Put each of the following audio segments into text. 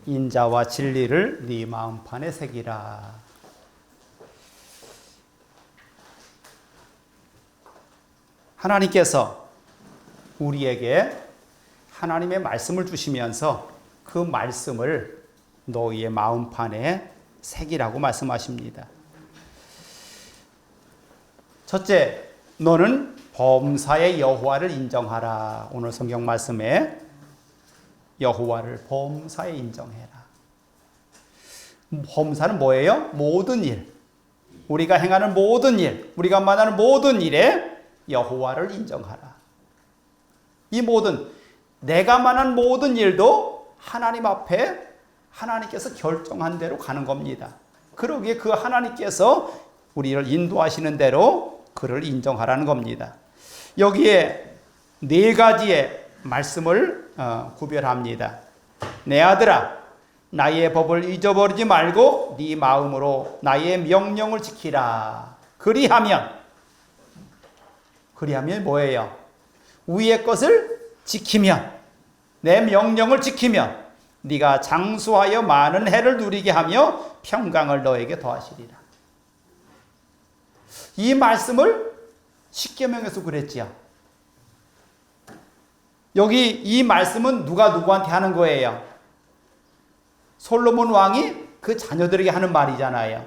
인자와 진리를 네 마음판에 새기라. 하나님께서 우리에게 하나님의 말씀을 주시면서 그 말씀을 너희의 마음판에 새기라고 말씀하십니다. 첫째, 너는 범사의 여호와를 인정하라. 오늘 성경 말씀에 여호와를 범사에 인정해라. 범사는 뭐예요? 모든 일. 우리가 행하는 모든 일, 우리가 만나는 모든 일에 여호와를 인정하라. 이 모든, 내가 만난 모든 일도 하나님 앞에 하나님께서 결정한 대로 가는 겁니다. 그러기에 그 하나님께서 우리를 인도하시는 대로 그를 인정하라는 겁니다. 여기에 네 가지의 말씀을 구별합니다. 내 아들아, 나의 법을 잊어버리지 말고 네 마음으로 나의 명령을 지키라. 그리하면 뭐예요? 위의 것을 지키면, 내 명령을 지키면 네가 장수하여 많은 해를 누리게 하며 평강을 너에게 더하시리라. 이 말씀을 십계명에서 그랬지요. 여기 이 말씀은 누가 누구한테 하는 거예요? 솔로몬 왕이 그 자녀들에게 하는 말이잖아요.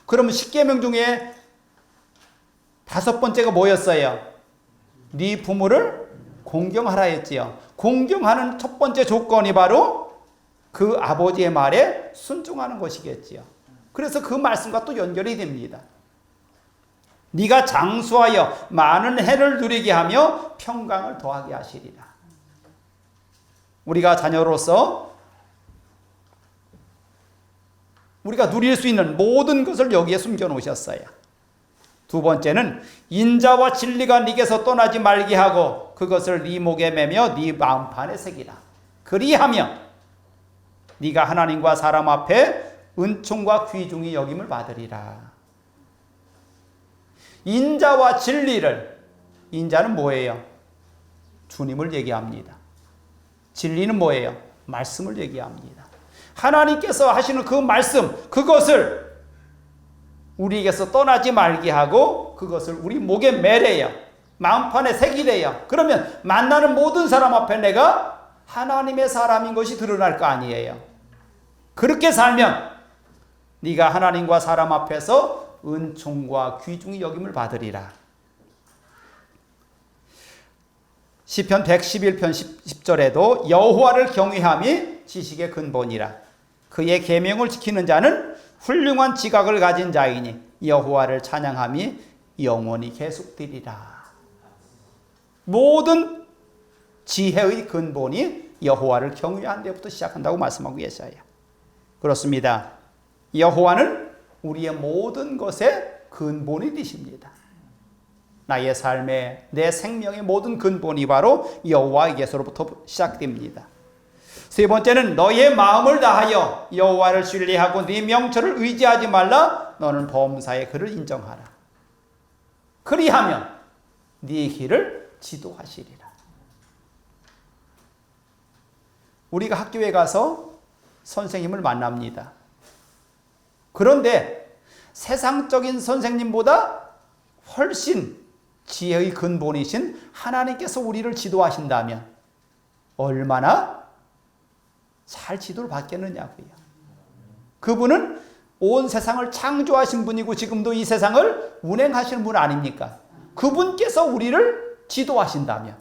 그러면 십계명 중에 5번째가 뭐였어요? 네 부모를 공경하라 했지요. 공경하는 첫 번째 조건이 바로 그 아버지의 말에 순종하는 것이겠지요. 그래서 그 말씀과 또 연결이 됩니다. 네가 장수하여 많은 해를 누리게 하며 평강을 더하게 하시리라. 우리가 자녀로서 우리가 누릴 수 있는 모든 것을 여기에 숨겨 놓으셨어요. 두 번째는 인자와 진리가 네게서 떠나지 말게 하고 그것을 네 목에 매며 네 마음판에 새기라. 그리하면 네가 하나님과 사람 앞에 은총과 귀중히 여김을 받으리라. 인자와 진리를, 인자는 뭐예요? 주님을 얘기합니다. 진리는 뭐예요? 말씀을 얘기합니다. 하나님께서 하시는 그 말씀, 그것을 우리에게서 떠나지 말게 하고 그것을 우리 목에 매래요. 마음판에 새기래요. 그러면 만나는 모든 사람 앞에 내가 하나님의 사람인 것이 드러날 거 아니에요. 그렇게 살면 네가 하나님과 사람 앞에서 은총과 귀중히 여김을 받으리라. 시편 111편 10절에도 여호와를 경외함이 지식의 근본이라. 그의 계명을 지키는 자는 훌륭한 지각을 가진 자이니 여호와를 찬양함이 영원히 계속되리라. 모든 지혜의 근본이 여호와를 경외하는 데부터 시작한다고 말씀하고 계셔요. 그렇습니다. 여호와는 우리의 모든 것의 근본이 되십니다. 나의 삶의, 내 생명의 모든 근본이 바로 여호와에게서로부터 시작됩니다. 세 번째는 너의 마음을 다하여 여호와를 신뢰하고 네 명철을 의지하지 말라. 너는 범사에 그를 인정하라. 그리하면 네 길을 지도하시리라. 우리가 학교에 가서 선생님을 만납니다. 그런데 세상적인 선생님보다 훨씬 지혜의 근본이신 하나님께서 우리를 지도하신다면 얼마나 잘 지도를 받겠느냐고요. 그분은 온 세상을 창조하신 분이고 지금도 이 세상을 운행하시는 분 아닙니까? 그분께서 우리를 지도하신다면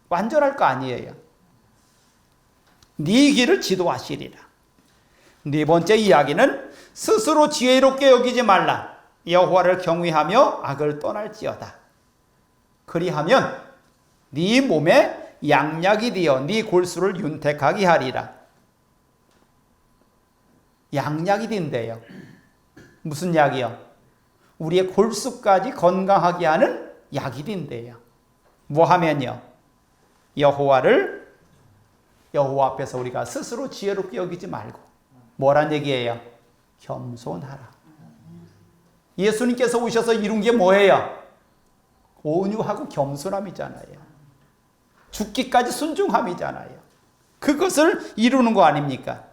완전할 거 아니에요. 네 길을 지도하시리라. 네 번째 이야기는 스스로 지혜롭게 여기지 말라. 여호와를 경외하며 악을 떠날지어다. 그리하면 네 몸에 양약이 되어 네 골수를 윤택하게 하리라. 양약이 된대요. 무슨 약이요? 우리의 골수까지 건강하게 하는 약이 된대요. 뭐 하면요? 여호와 앞에서 우리가 스스로 지혜롭게 여기지 말고 뭐란 얘기예요? 겸손하라. 예수님께서 오셔서 이룬 게 뭐예요? 온유하고 겸손함이잖아요. 죽기까지 순종함이잖아요. 그것을 이루는 거 아닙니까?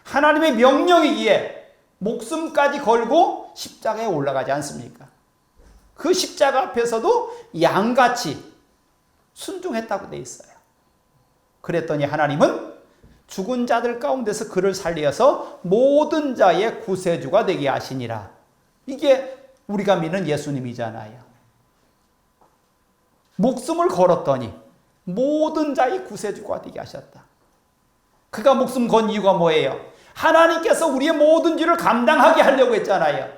하나님의 명령이기에 목숨까지 걸고 십자가에 올라가지 않습니까? 그 십자가 앞에서도 양같이 순종했다고 돼 있어요. 그랬더니 하나님은 죽은 자들 가운데서 그를 살려서 모든 자의 구세주가 되게 하시니라. 이게 우리가 믿는 예수님이잖아요. 목숨을 걸었더니 모든 자의 구세주가 되게 하셨다. 그가 목숨 건 이유가 뭐예요? 하나님께서 우리의 모든 죄를 감당하게 하려고 했잖아요.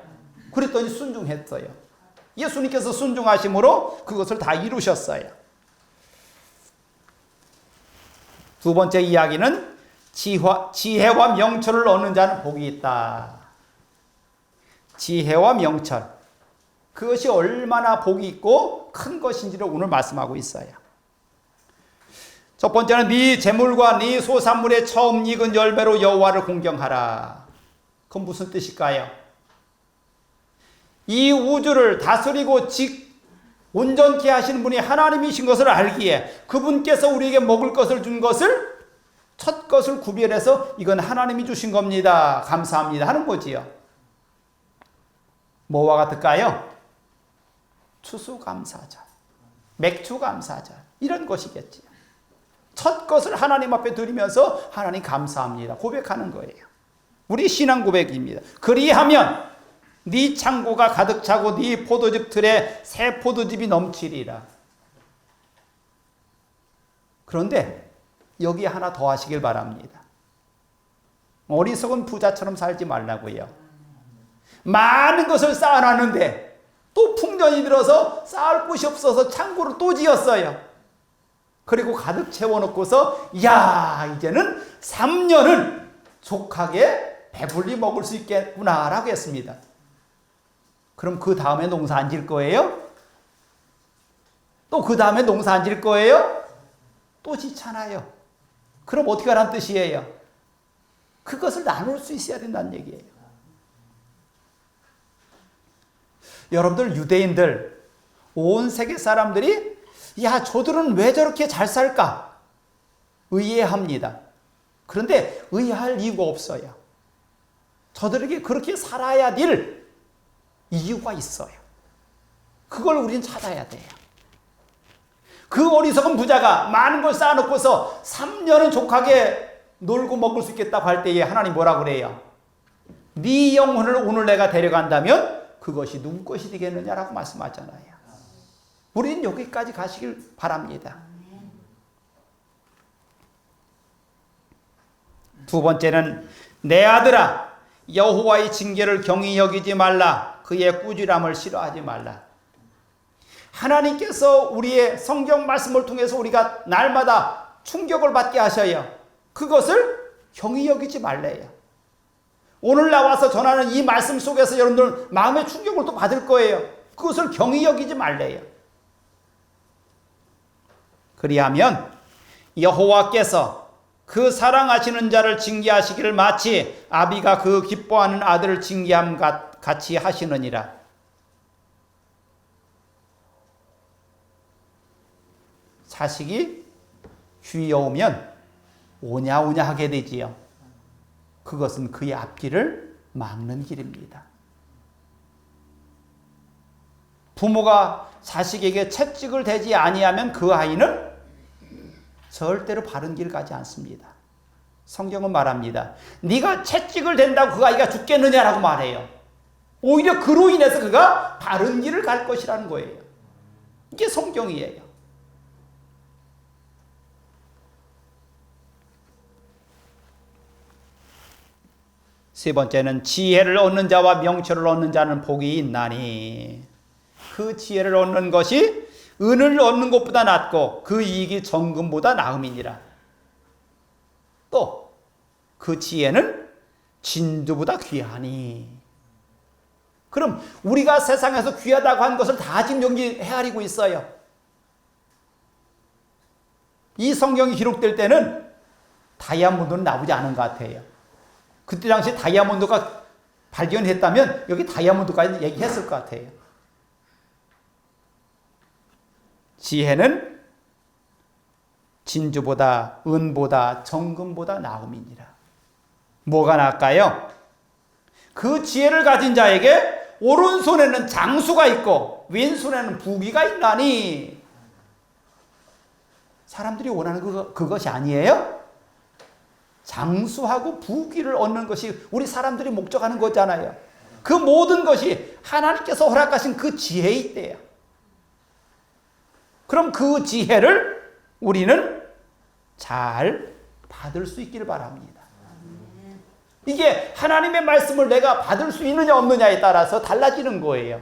그랬더니 순종했어요. 예수님께서 순종하심으로 그것을 다 이루셨어요. 두 번째 이야기는 지혜와 명철을 얻는 자는 복이 있다. 지혜와 명철, 그것이 얼마나 복이 있고 큰 것인지를 오늘 말씀하고 있어요. 첫 번째는 네 재물과 네 소산물의 처음 익은 열매로 여호와를 공경하라. 그건 무슨 뜻일까요? 이 우주를 다스리고 온전케 하시는 분이 하나님이신 것을 알기에 그분께서 우리에게 먹을 것을 준 것을 첫 것을 구별해서 이건 하나님이 주신 겁니다. 감사합니다 하는 거지요. 뭐와 같을까요? 추수감사절, 맥주감사절 이런 것이겠지요. 첫 것을 하나님 앞에 드리면서 하나님 감사합니다 고백하는 거예요. 우리 신앙 고백입니다. 그리하면 네 창고가 가득 차고 네 포도즙 틀에 새 포도즙이 넘치리라. 그런데 여기 하나 더 하시길 바랍니다. 어리석은 부자처럼 살지 말라고요. 많은 것을 쌓아놨는데 또 풍년이 들어서 쌓을 곳이 없어서 창고를 또 지었어요. 그리고 가득 채워놓고서 야 이제는 3년은 족하게 배불리 먹을 수 있겠구나 라고 했습니다. 그럼 그 다음에 농사 안 질 거예요? 또 그 다음에 농사 안 질 거예요? 또 짓잖아요. 그럼 어떻게 하라는 뜻이에요? 그것을 나눌 수 있어야 된다는 얘기예요. 여러분들 유대인들 온 세계 사람들이 야 저들은 왜 저렇게 잘 살까? 의아합니다. 그런데 의아할 이유가 없어요. 저들에게 그렇게 살아야 될 이유가 있어요. 그걸 우리는 찾아야 돼요. 그 어리석은 부자가 많은 걸 쌓아놓고서 3년은 족하게 놀고 먹을 수 있겠다고 할 때에 하나님 뭐라 그래요? 네 영혼을 오늘 내가 데려간다면 그것이 누구 것이 되겠느냐라고 말씀하잖아요. 우리는 여기까지 가시길 바랍니다. 두 번째는 내 아들아 여호와의 징계를 경히 여기지 말라. 그의 꾸지람을 싫어하지 말라. 하나님께서 우리의 성경 말씀을 통해서 우리가 날마다 충격을 받게 하셔요. 그것을 경히 여기지 말래요. 오늘 나와서 전하는 이 말씀 속에서 여러분들 마음의 충격을 또 받을 거예요. 그것을 경히 여기지 말래요. 그리하면 여호와께서 그 사랑하시는 자를 징계하시기를 마치 아비가 그 기뻐하는 아들을 징계함 같이 하시느니라. 자식이 귀여우면 오냐오냐 하게 되지요. 그것은 그의 앞길을 막는 길입니다. 부모가 자식에게 채찍을 대지 아니하면 그 아이는 절대로 바른 길 가지 않습니다. 성경은 말합니다. 네가 채찍을 댄다고 그 아이가 죽겠느냐라고 말해요. 오히려 그로 인해서 그가 바른 길을 갈 것이라는 거예요. 이게 성경이에요. 세 번째는 지혜를 얻는 자와 명철을 얻는 자는 복이 있나니 그 지혜를 얻는 것이 은을 얻는 것보다 낫고 그 이익이 정금보다 나음이니라. 또 그 지혜는 진주보다 귀하니. 그럼 우리가 세상에서 귀하다고 한 것을 다 지금 여기 헤아리고 있어요. 이 성경이 기록될 때는 다이아몬드는 나오지 않은 것 같아요. 그때 당시 다이아몬드가 발견했다면 여기 다이아몬드까지 얘기했을 것 같아요. 지혜는 진주보다 은보다 정금보다 나음이니라. 뭐가 나을까요? 그 지혜를 가진 자에게 오른손에는 장수가 있고 왼손에는 부귀가 있나니. 사람들이 원하는 그것이 아니에요? 장수하고 부귀를 얻는 것이 우리 사람들이 목적하는 거잖아요. 그 모든 것이 하나님께서 허락하신 그 지혜에 있대요. 그럼 그 지혜를 우리는 잘 받을 수 있기를 바랍니다. 이게 하나님의 말씀을 내가 받을 수 있느냐 없느냐에 따라서 달라지는 거예요.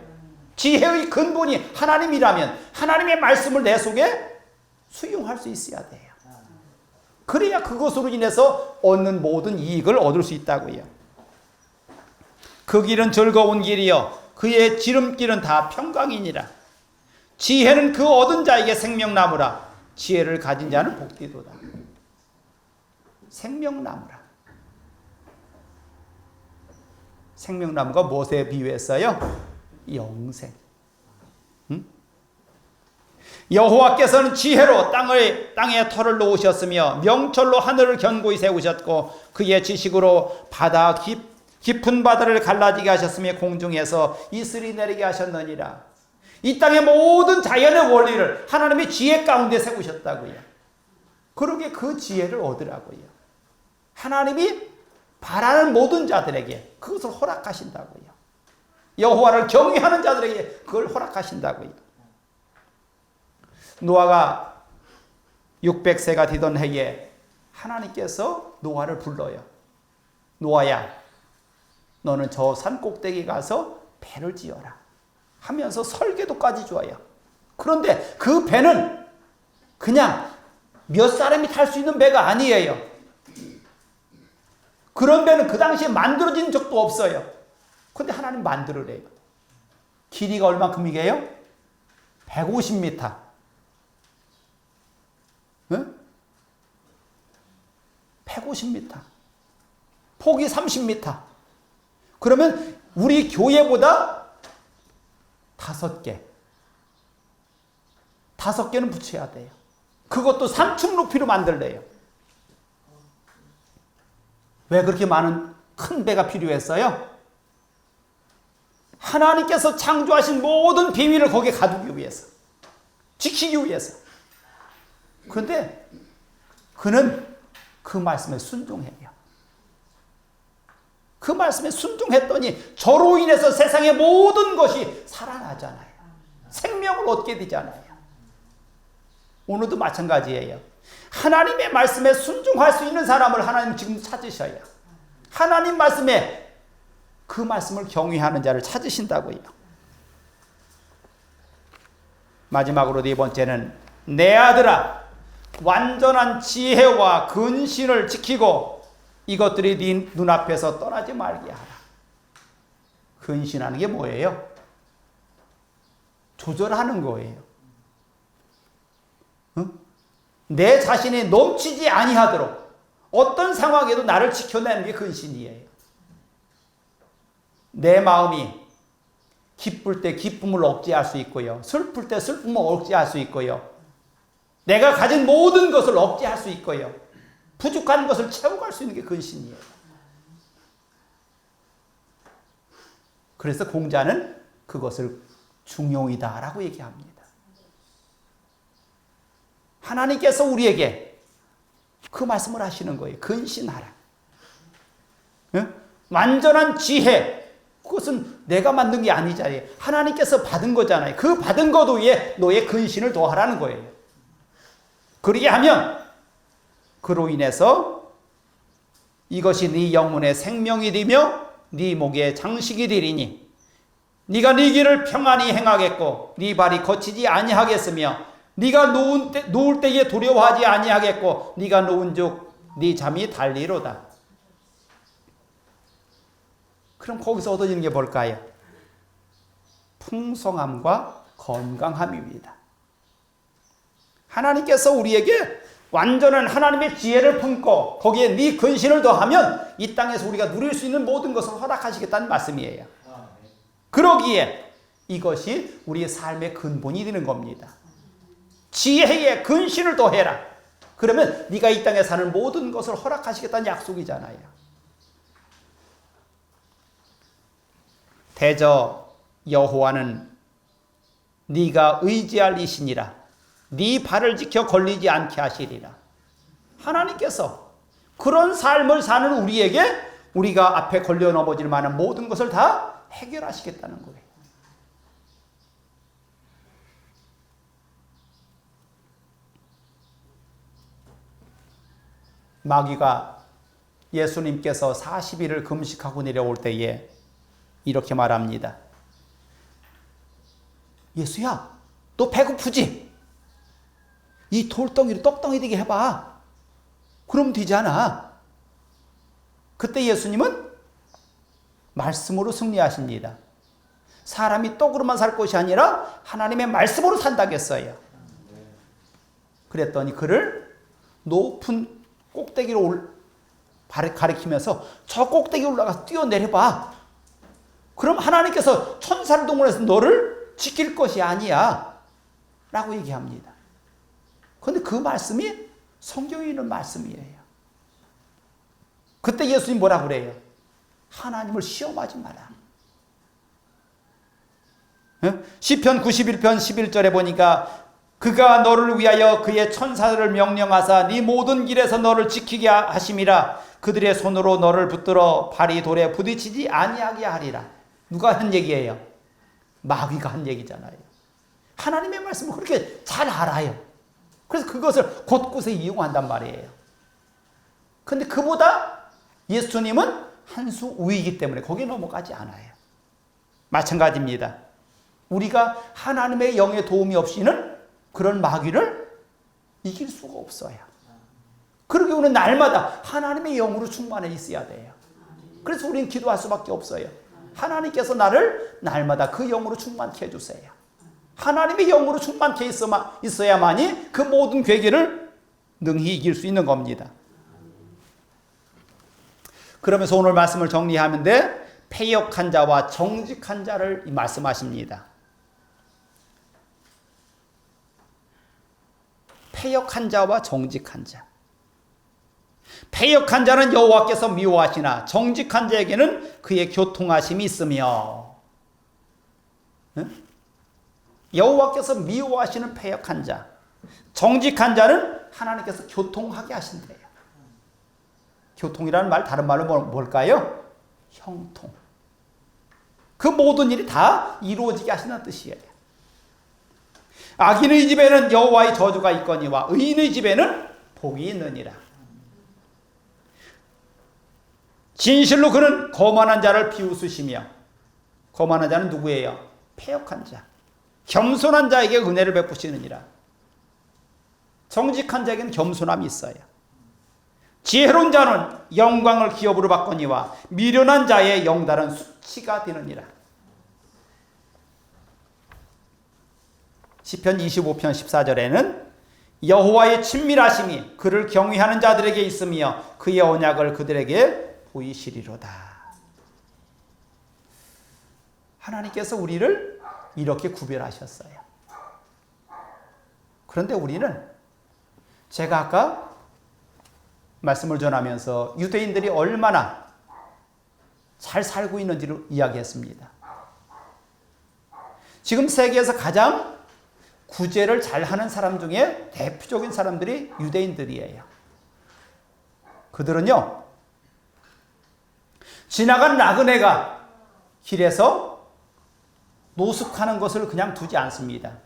지혜의 근본이 하나님이라면 하나님의 말씀을 내 속에 수용할 수 있어야 돼요. 그래야 그것으로 인해서 얻는 모든 이익을 얻을 수 있다고요. 그 길은 즐거운 길이요 그의 지름길은 다 평강이니라. 지혜는 그 얻은 자에게 생명나무라. 지혜를 가진 자는 복되도다. 생명나무라. 생명나무가 무엇에 비유했어요? 영생. 여호와께서는 지혜로 땅에 털을 놓으셨으며 명철로 하늘을 견고히 세우셨고 그의 지식으로 깊은 바다를 갈라지게 하셨으며 공중에서 이슬이 내리게 하셨느니라. 이 땅의 모든 자연의 원리를 하나님의 지혜 가운데 세우셨다고요. 그러게 그 지혜를 얻으라고요. 하나님이 바라는 모든 자들에게 그것을 허락하신다고요. 여호와를 경외하는 자들에게 그걸 허락하신다고요. 노아가 600세가 되던 해에 하나님께서 노아를 불러요. 노아야, 너는 저 산 꼭대기 가서 배를 지어라 하면서 설계도까지 줘요. 그런데 그 배는 그냥 몇 사람이 탈 수 있는 배가 아니에요. 그런 배는 그 당시에 만들어진 적도 없어요. 그런데 하나님 만들으래요. 길이가 얼마큼이게요? 150m. 응? 150m. 폭이 30m. 그러면 우리 교회보다 5개. 5개는 붙여야 돼요. 그것도 산축 높이로 만들래요. 왜 그렇게 많은 큰 배가 필요했어요? 하나님께서 창조하신 모든 비밀을 거기에 가두기 위해서, 지키기 위해서. 그런데 그는 그 말씀에 순종해요. 그 말씀에 순종했더니 저로 인해서 세상의 모든 것이 살아나잖아요. 생명을 얻게 되잖아요. 오늘도 마찬가지예요. 하나님의 말씀에 순종할 수 있는 사람을 하나님 지금 찾으셔야, 하나님 말씀에 그 말씀을 경외하는 자를 찾으신다고요. 마지막으로 네 번째는, 내 아들아, 완전한 지혜와 근신을 지키고 이것들이 네 눈앞에서 떠나지 말게 하라. 근신하는 게 뭐예요? 조절하는 거예요. 응? 내 자신이 넘치지 아니하도록 어떤 상황에도 나를 지켜내는 게 근신이에요. 내 마음이 기쁠 때 기쁨을 억제할 수 있고요, 슬플 때 슬픔을 억제할 수 있고요, 내가 가진 모든 것을 억제할 수 있고요, 부족한 것을 채워갈 수 있는 게 근신이에요. 그래서 공자는 그것을 중용이다라고 얘기합니다. 하나님께서 우리에게 그 말씀을 하시는 거예요. 근신하라. 응? 완전한 지혜, 그것은 내가 만든 게 아니잖아요. 하나님께서 받은 거잖아요. 그 받은 것 위에 너의 근신을 더하라는 거예요. 그렇게 하면 그로 인해서 이것이 네 영혼의 생명이 되며 네 목의 장식이 되리니 네가 네 길을 평안히 행하겠고 네 발이 거치지 아니하겠으며 네가 누울 때에 두려워하지 아니하겠고 네가 누운즉 네 잠이 달리로다. 그럼 거기서 얻어지는 게 뭘까요? 풍성함과 건강함입니다. 하나님께서 우리에게 완전한 하나님의 지혜를 품고 거기에 네 근신을 더하면 이 땅에서 우리가 누릴 수 있는 모든 것을 허락하시겠다는 말씀이에요. 그러기에 이것이 우리의 삶의 근본이 되는 겁니다. 지혜에 근신을 더해라. 그러면 네가 이 땅에 사는 모든 것을 허락하시겠다는 약속이잖아요. 대저 여호와는 네가 의지할 이신이라. 네 발을 지켜 걸리지 않게 하시리라. 하나님께서 그런 삶을 사는 우리에게 우리가 앞에 걸려 넘어질 만한 모든 것을 다 해결하시겠다는 거예요. 마귀가 예수님께서 40일을 금식하고 내려올 때에 이렇게 말합니다. 예수야, 너 배고프지? 이 돌덩이를 떡덩이 되게 해봐. 그럼 되지 않아? 그때 예수님은 말씀으로 승리하십니다. 사람이 떡으로만 살 것이 아니라 하나님의 말씀으로 산다겠어요. 그랬더니 그를 높은 꼭대기로 가리키면서 저 꼭대기 올라가서 뛰어내려봐. 그럼 하나님께서 천사를 동원해서 너를 지킬 것이 아니야. 라고 얘기합니다. 그런데 그 말씀이 성경에 있는 말씀이에요. 그때 예수님 뭐라 그래요? 하나님을 시험하지 마라. 시편 91편 11절에 보니까 그가 너를 위하여 그의 천사들을 명령하사 네 모든 길에서 너를 지키게 하심이라. 그들의 손으로 너를 붙들어 발이 돌에 부딪히지 아니하게 하리라. 누가 한 얘기예요? 마귀가 한 얘기잖아요. 하나님의 말씀을 그렇게 잘 알아요. 그래서 그것을 곳곳에 이용한단 말이에요. 근데 그보다 예수님은 한 수 우위이기 때문에 거기에 넘어가지 않아요. 마찬가지입니다. 우리가 하나님의 영의 도움이 없이는 그런 마귀를 이길 수가 없어요. 그러기 위해서는 날마다 하나님의 영으로 충만해 있어야 돼요. 그래서 우리는 기도할 수밖에 없어요. 하나님께서 나를 날마다 그 영으로 충만케 해주세요. 하나님의 영으로 충만케 있어야만이 그 모든 괴계를 능히 이길 수 있는 겁니다. 그러면서 오늘 말씀을 정리하는데 패역한 자와 정직한 자를 말씀하십니다. 패역한 자와 정직한 자. 패역한 자는 여호와께서 미워하시나 정직한 자에게는 그의 교통하심이 있으며. 여호와께서 미워하시는 패역한 자. 정직한 자는 하나님께서 교통하게 하신대요. 교통이라는 말 다른 말로 뭘까요? 형통. 그 모든 일이 다 이루어지게 하시는 뜻이에요. 악인의 집에는 여호와의 저주가 있거니와 의인의 집에는 복이 있느니라. 진실로 그는 거만한 자를 비웃으시며. 거만한 자는 누구예요? 패역한 자. 겸손한 자에게 은혜를 베푸시느니라. 정직한 자에게는 겸손함이 있어요. 지혜로운 자는 영광을 기업으로 받거니와 미련한 자의 영달은 수치가 되느니라. 시편 25편 14절에는 여호와의 친밀하심이 그를 경외하는 자들에게 있으며 그의 언약을 그들에게 보이시리로다. 하나님께서 우리를 이렇게 구별하셨어요. 그런데 우리는 제가 아까 말씀을 전하면서 유대인들이 얼마나 잘 살고 있는지를 이야기했습니다. 지금 세계에서 가장 구제를 잘하는 사람 중에 대표적인 사람들이 유대인들이에요. 그들은요, 지나간 나그네가 길에서 노숙하는 것을 그냥 두지 않습니다.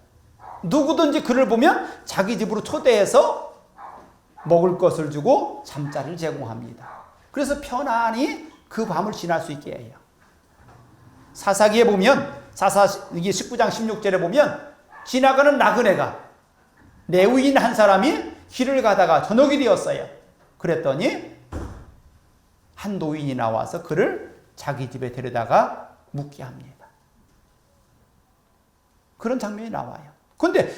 누구든지 그를 보면 자기 집으로 초대해서 먹을 것을 주고 잠자리를 제공합니다. 그래서 편안히 그 밤을 지날 수 있게 해요. 사사기에 보면, 사사기 19장 16절에 보면 지나가는 나그네가 레위인 한 사람이 길을 가다가 저녁이 되었어요. 그랬더니 한 노인이 나와서 그를 자기 집에 데려다가 묵게 합니다. 그런 장면이 나와요. 그런데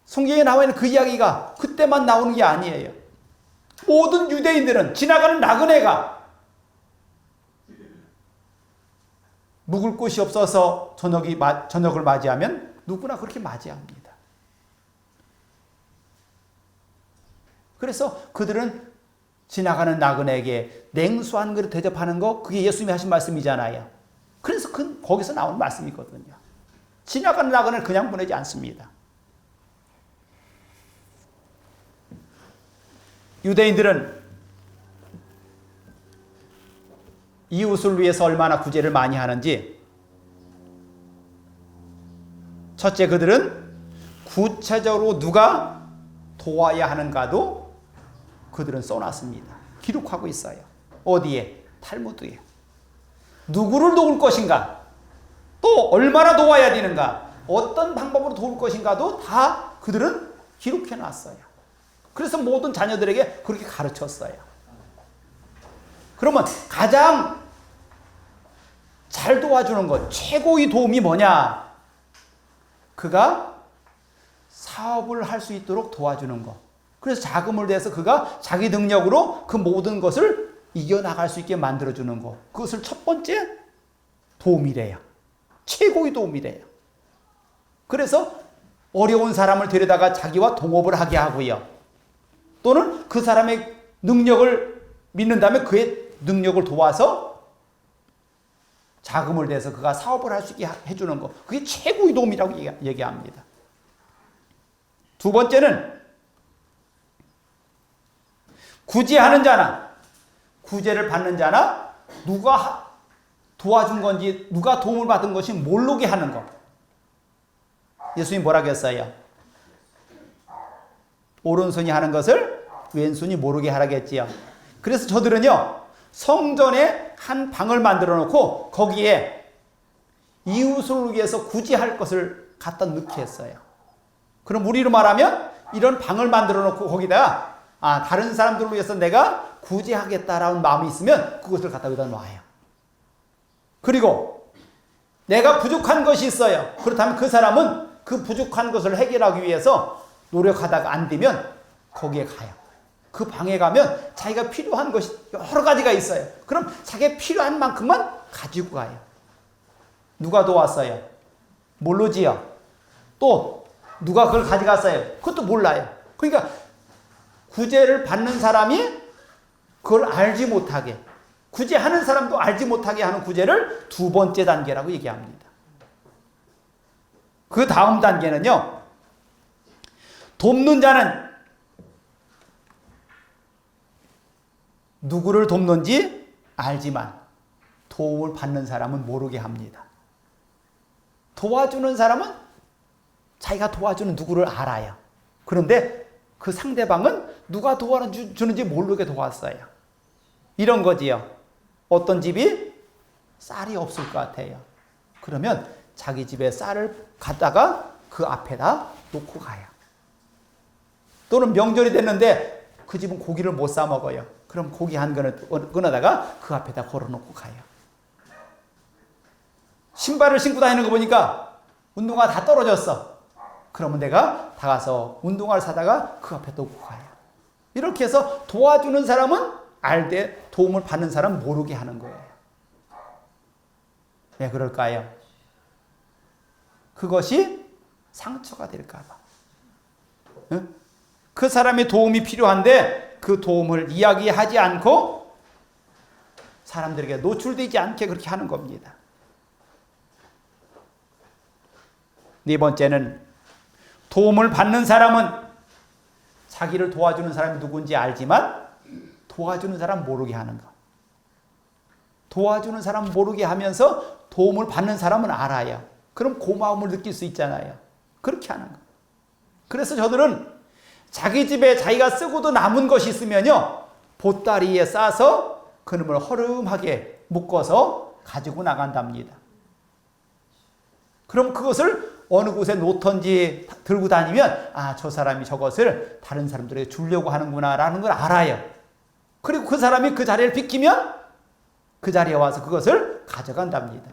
성경에 나와 있는 그 이야기가 그때만 나오는 게 아니에요. 모든 유대인들은 지나가는 나그네가 묵을 곳이 없어서 저녁을 맞이하면 누구나 그렇게 맞이합니다. 그래서 그들은 지나가는 나그네에게 냉수 한 그릇 대접하는 거, 그게 예수님이 하신 말씀이잖아요. 그래서 그건 거기서 나오는 말씀이거든요. 지나가는 나그네를 그냥 보내지 않습니다. 유대인들은 이웃을 위해서 얼마나 구제를 많이 하는지, 첫째, 그들은 구체적으로 누가 도와야 하는가도 그들은 써놨습니다. 기록하고 있어요. 어디에? 탈무드에. 누구를 도울 것인가, 또 얼마나 도와야 되는가, 어떤 방법으로 도울 것인가도 다 그들은 기록해놨어요. 그래서 모든 자녀들에게 그렇게 가르쳤어요. 그러면 가장 잘 도와주는 것, 최고의 도움이 뭐냐? 그가 사업을 할 수 있도록 도와주는 것. 그래서 자금을 내서 그가 자기 능력으로 그 모든 것을 이겨나갈 수 있게 만들어주는 것. 그것을 첫 번째 도움이래요. 최고의 도움이래요. 그래서 어려운 사람을 데려다가 자기와 동업을 하게 하고요. 또는 그 사람의 능력을 믿는다면 그의 능력을 도와서 자금을 내서 그가 사업을 할 수 있게 해주는 것. 그게 최고의 도움이라고 얘기합니다. 두 번째는 구제하는 자나 구제를 받는 자나 누가 도와준 건지 누가 도움을 받은 것이 모르게 하는 것. 예수님 뭐라고 했어요? 오른손이 하는 것을 왼손이 모르게 하라고 했지요. 그래서 저들은요, 성전에 한 방을 만들어 놓고 거기에 이웃을 위해서 구제할 것을 갖다 넣게 했어요. 그럼 우리로 말하면 이런 방을 만들어 놓고 거기다가 다른 사람들을 위해서 내가 구제하겠다라는 마음이 있으면 그것을 갖다 여기다 놔요. 그리고 내가 부족한 것이 있어요. 그렇다면 그 사람은 그 부족한 것을 해결하기 위해서 노력하다가 안 되면 거기에 가요. 그 방에 가면 자기가 필요한 것이 여러 가지가 있어요. 그럼 자기가 필요한 만큼만 가지고 가요. 누가 도왔어요? 모르지요. 또 누가 그걸 가져갔어요? 그것도 몰라요. 그러니까 구제를 받는 사람이 그걸 알지 못하게, 구제하는 사람도 알지 못하게 하는 구제를 두 번째 단계라고 얘기합니다. 그 다음 단계는요, 돕는 자는 누구를 돕는지 알지만 도움을 받는 사람은 모르게 합니다. 도와주는 사람은 자기가 도와주는 누구를 알아요. 그런데 그 상대방은 누가 도와주는지 모르게 도왔어요. 이런 거지요. 어떤 집이 쌀이 없을 것 같아요. 그러면 자기 집에 쌀을 갖다가 그 앞에다 놓고 가요. 또는 명절이 됐는데 그 집은 고기를 못 사 먹어요. 그럼 고기 한 그릇 끊어다가 그 앞에다 걸어놓고 가요. 신발을 신고 다니는 거 보니까 운동화 다 떨어졌어. 그러면 내가 다 가서 운동화를 사다가 그 앞에 놓고 가요. 이렇게 해서 도와주는 사람은 알되 도움을 받는 사람은 모르게 하는 거예요. 왜 그럴까요? 그것이 상처가 될까 봐. 응? 그 사람의 도움이 필요한데 그 도움을 이야기하지 않고 사람들에게 노출되지 않게 그렇게 하는 겁니다. 네 번째는 도움을 받는 사람은 자기를 도와주는 사람이 누군지 알지만 도와주는 사람 모르게 하는 것. 도와주는 사람 모르게 하면서 도움을 받는 사람은 알아요. 그럼 고마움을 느낄 수 있잖아요. 그렇게 하는 것. 그래서 저들은 자기 집에 자기가 쓰고도 남은 것이 있으면요, 보따리에 싸서 그놈을 허름하게 묶어서 가지고 나간답니다. 그럼 그것을 어느 곳에 놓던지 들고 다니면 저 사람이 저것을 다른 사람들에게 주려고 하는구나 라는 걸 알아요. 그리고 그 사람이 그 자리를 비키면 그 자리에 와서 그것을 가져간답니다.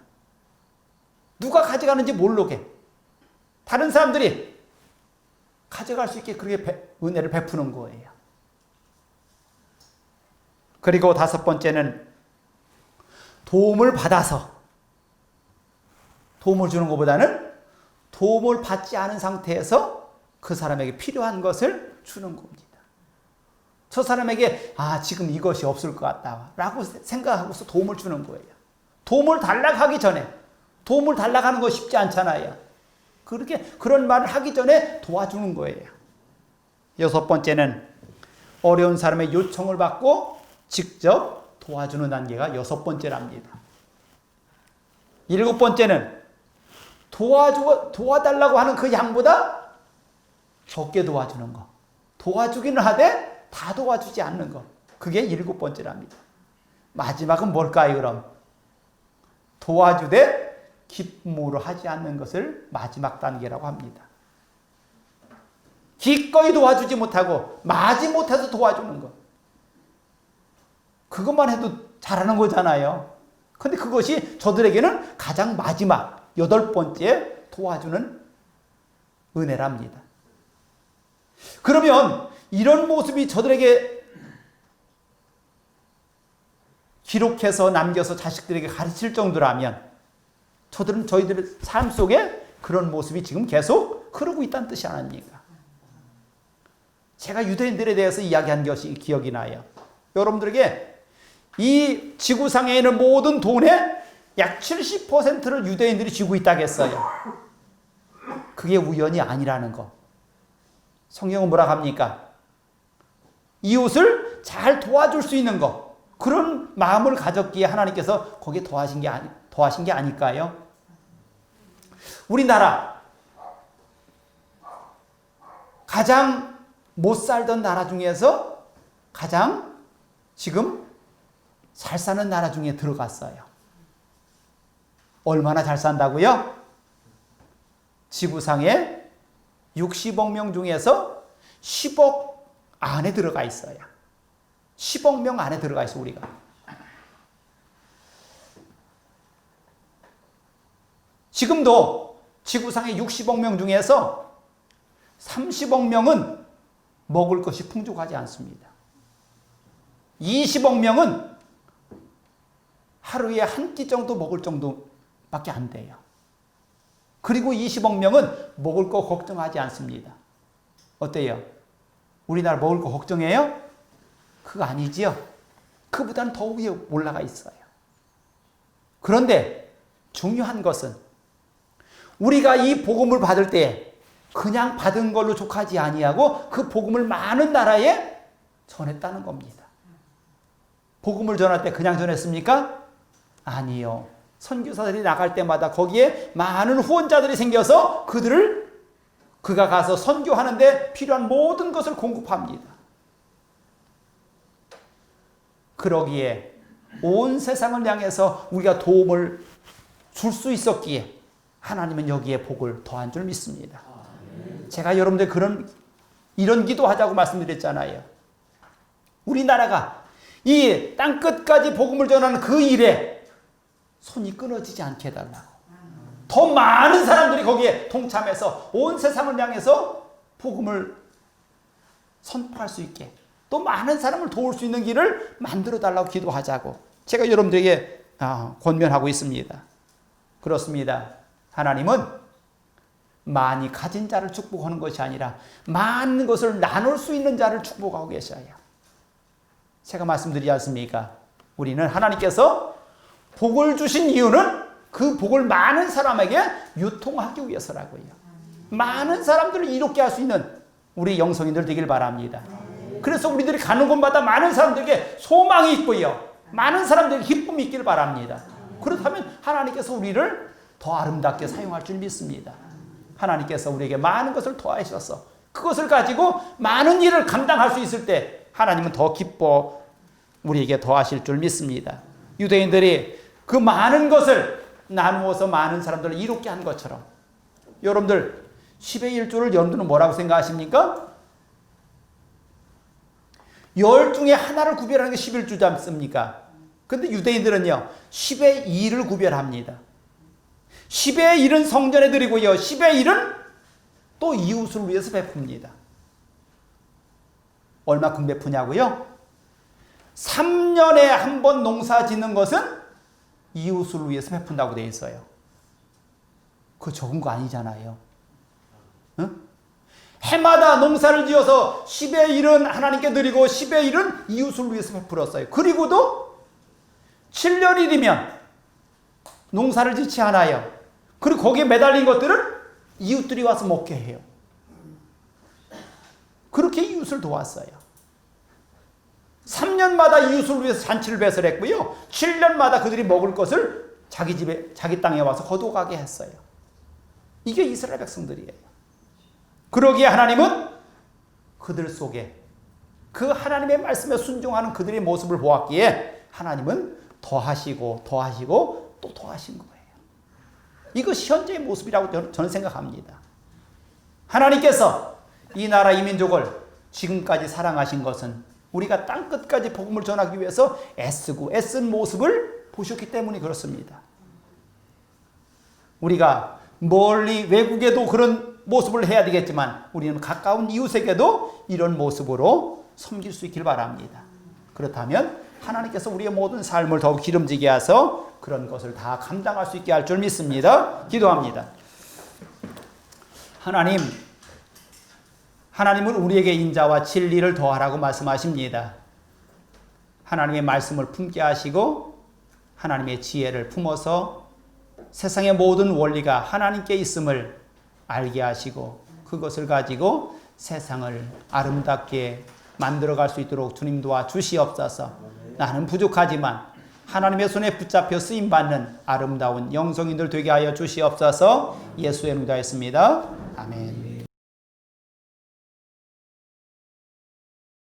누가 가져가는지 모르게 다른 사람들이 가져갈 수 있게 그렇게 은혜를 베푸는 거예요. 그리고 다섯 번째는 도움을 받아서, 도움을 주는 것보다는 도움을 받지 않은 상태에서 그 사람에게 필요한 것을 주는 겁니다. 저 사람에게 지금 이것이 없을 것 같다 라고 생각하고서 도움을 주는 거예요. 도움을 달라고 하기 전에, 도움을 달라고 하는 거 쉽지 않잖아요. 그런 말을 하기 전에 도와주는 거예요. 여섯 번째는 어려운 사람의 요청을 받고 직접 도와주는 단계가 여섯 번째랍니다. 일곱 번째는 도와달라고 하는 그 양보다 적게 도와주는 거. 도와주기는 하되 다 도와주지 않는 거. 그게 일곱 번째랍니다. 마지막은 뭘까요, 그럼? 도와주되 기쁨으로 하지 않는 것을 마지막 단계라고 합니다. 기꺼이 도와주지 못하고 마지 못해서 도와주는 것. 그것만 해도 잘하는 거잖아요. 근데 그것이 저들에게는 가장 마지막 여덟 번째 도와주는 은혜랍니다. 그러면 이런 모습이 저들에게 기록해서 남겨서 자식들에게 가르칠 정도라면 저희들의 삶 속에 그런 모습이 지금 계속 흐르고 있다는 뜻이 아닙니까? 제가 유대인들에 대해서 이야기한 것이 기억이 나요. 여러분들에게 이 지구상에 있는 모든 돈의 약 70%를 유대인들이 쥐고 있다고 했어요. 그게 우연이 아니라는 거. 성경은 뭐라 합니까? 이웃을 잘 도와줄 수 있는 거. 그런 마음을 가졌기에 하나님께서 거기에 더하신 게 아닐까요? 우리나라 가장 못 살던 나라 중에서 가장 지금 잘 사는 나라 중에 들어갔어요. 얼마나 잘 산다고요? 지구상에 60억 명 중에서 10억 안에 들어가 있어요. 10억 명 안에 들어가 있어, 우리가. 지금도 지구상의 60억 명 중에서 30억 명은 먹을 것이 풍족하지 않습니다. 20억 명은 하루에 한 끼 정도 먹을 정도밖에 안 돼요. 그리고 20억 명은 먹을 거 걱정하지 않습니다. 어때요? 우리나라 먹을 거 걱정해요? 그거 아니지요? 그보다는 더 위에 올라가 있어요. 그런데 중요한 것은 우리가 이 복음을 받을 때 그냥 받은 걸로 족하지 아니하고 그 복음을 많은 나라에 전했다는 겁니다. 복음을 전할 때 그냥 전했습니까? 아니요. 선교사들이 나갈 때마다 거기에 많은 후원자들이 생겨서 그가 가서 선교하는데 필요한 모든 것을 공급합니다. 그러기에 온 세상을 향해서 우리가 도움을 줄 수 있었기에 하나님은 여기에 복을 더한 줄 믿습니다. 제가 여러분들 이런 기도하자고 말씀드렸잖아요. 우리나라가 이 땅끝까지 복음을 전하는 그 일에 손이 끊어지지 않게 해달라고. 더 많은 사람들이 거기에 동참해서 온 세상을 향해서 복음을 선포할 수 있게 또 많은 사람을 도울 수 있는 길을 만들어 달라고 기도하자고 제가 여러분들에게 권면하고 있습니다. 그렇습니다. 하나님은 많이 가진 자를 축복하는 것이 아니라 많은 것을 나눌 수 있는 자를 축복하고 계셔요. 제가 말씀드리지 않습니까? 우리는 하나님께서 복을 주신 이유는 그 복을 많은 사람에게 유통하기 위해서라고요. 많은 사람들을 이롭게 할 수 있는 우리 영성인들 되길 바랍니다. 그래서 우리들이 가는 곳마다 많은 사람들에게 소망이 있고요. 많은 사람들에게 기쁨이 있길 바랍니다. 그렇다면 하나님께서 우리를 더 아름답게 사용할 줄 믿습니다. 하나님께서 우리에게 많은 것을 더하셔서 그것을 가지고 많은 일을 감당할 수 있을 때 하나님은 더 기뻐 우리에게 더하실 줄 믿습니다. 유대인들이 그 많은 것을 나누어서 많은 사람들을 이롭게 한 것처럼 여러분들 10의 1조를 여러분들은 뭐라고 생각하십니까? 10 중에 하나를 구별하는 게 11조지 않습니까? 근데 유대인들은요 10의 2를 구별합니다. 10의 1은 성전에 드리고요 10의 1은 또 이웃을 위해서 베풉니다. 얼마큼 베푸냐고요? 3년에 한 번 농사 짓는 것은 이웃을 위해서 베푼다고 되어 있어요. 그거 적은 거 아니잖아요. 응? 해마다 농사를 지어서 10의 1은 하나님께 드리고 10의 1은 이웃을 위해서 베풀었어요. 그리고도 7년 일이면 농사를 짓지 않아요. 그리고 거기에 매달린 것들을 이웃들이 와서 먹게 해요. 그렇게 이웃을 도왔어요. 3년마다 이웃을 위해서 잔치를 배설했고요. 7년마다 그들이 먹을 것을 자기 집에, 자기 땅에 와서 거두어가게 했어요. 이게 이스라엘 백성들이에요. 그러기에 하나님은 그들 속에 그 하나님의 말씀에 순종하는 그들의 모습을 보았기에 하나님은 더하시고 더하시고 또 더하신 거예요. 이것이 현재의 모습이라고 저는 생각합니다. 하나님께서 이 나라 이 민족을 지금까지 사랑하신 것은 우리가 땅끝까지 복음을 전하기 위해서 애쓴 모습을 보셨기 때문에 그렇습니다. 우리가 멀리 외국에도 그런 모습을 해야 되겠지만 우리는 가까운 이웃에게도 이런 모습으로 섬길 수 있길 바랍니다. 그렇다면 하나님께서 우리의 모든 삶을 더욱 기름지게 하셔서 그런 것을 다 감당할 수 있게 할 줄 믿습니다. 기도합니다. 하나님은 우리에게 인자와 진리를 더하라고 말씀하십니다. 하나님의 말씀을 품게 하시고 하나님의 지혜를 품어서 세상의 모든 원리가 하나님께 있음을 알게 하시고 그것을 가지고 세상을 아름답게 만들어갈 수 있도록 주님 도와주시옵소서. 나는 부족하지만 하나님의 손에 붙잡혀 쓰임받는 아름다운 영성인들 되게 하여 주시옵소서. 예수의 이름으로 기도하였습니다. 아멘.